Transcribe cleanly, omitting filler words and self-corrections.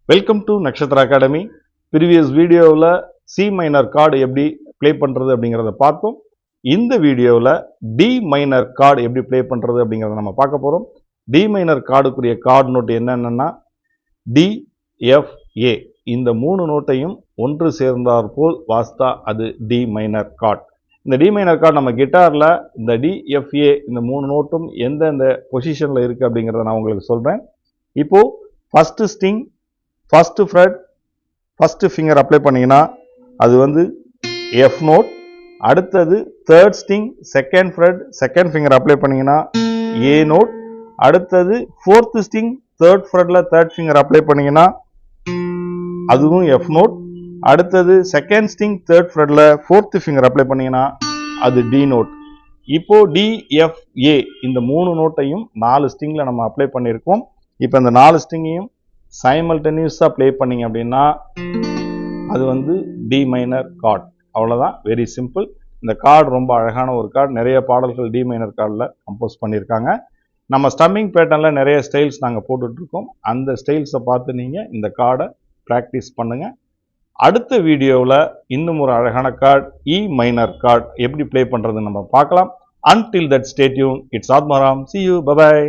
Welcome to Naksshatra Academy. Previous video C minor chord எப்படி play பண்றது அப்படிங்கறத பார்த்தோம். இந்த வீடியோல D minor chord எப்படி play பண்றது அப்படிங்கறத நம்ம பார்க்க போறோம். D minor chordக்குரிய chord note என்னன்னா D, F, A. இந்த மூணு நோட்டையும் ஒன்று சேர்ந்தார் போல் வாசித்தா அது D minor chord. இந்த D minor chord நம்ம கிட்டார்ல இந்த D, F, A இந்த மூணு நோட்டும் எந்த பொசிஷன்ல இருக்கு அப்படிங்கறத நான் உங்களுக்கு சொல்றேன். இப்போ first string first fret first finger apply பண்ணீங்கன்னா அது வந்து F note. அடுத்தது third string second fret second finger apply பண்ணீங்கன்னா A note. அடுத்தது fourth string third fretல third finger apply பண்ணீங்கன்னா அதுவும் F note. அடுத்தது second string third fretல fourth finger apply பண்ணீங்கன்னா அது D note. இப்போ D, F, A இந்த மூணு நோட்டையும் 4 ஸ்ட்ரிங்ல நம்ம அப்ளை பண்ணியிருக்கோம். இப்போ இந்த 4 ஸ்ட்ரிங்கையும் சைமல்டேனியஸா ப்ளே பண்ணீங்க அப்படின்னா அது வந்து D minor chord. அவ்வளவுதான், வெரி சிம்பிள். இந்த கார்டு ரொம்ப அழகான ஒரு கார்டு. நிறைய பாடல்கள் D minor chordல கம்போஸ் பண்ணியிருக்காங்க. நம்ம ஸ்டம்மிங் பேட்டர்ன்ல நிறைய ஸ்டைல்ஸ் நாங்கள் போட்டுட்டு இருக்கோம். அந்த ஸ்டைல்ஸை பார்த்து நீங்க இந்த கார்டை ப்ராக்டிஸ் பண்ணுங்க. அடுத்த வீடியோவில் இன்னும் ஒரு அழகான கார்டு E minor chord எப்படி ப்ளே பண்றதுன்னு நம்ம பார்க்கலாம். Until that, stay tuned. It's Atmaram. See you. Bye bye.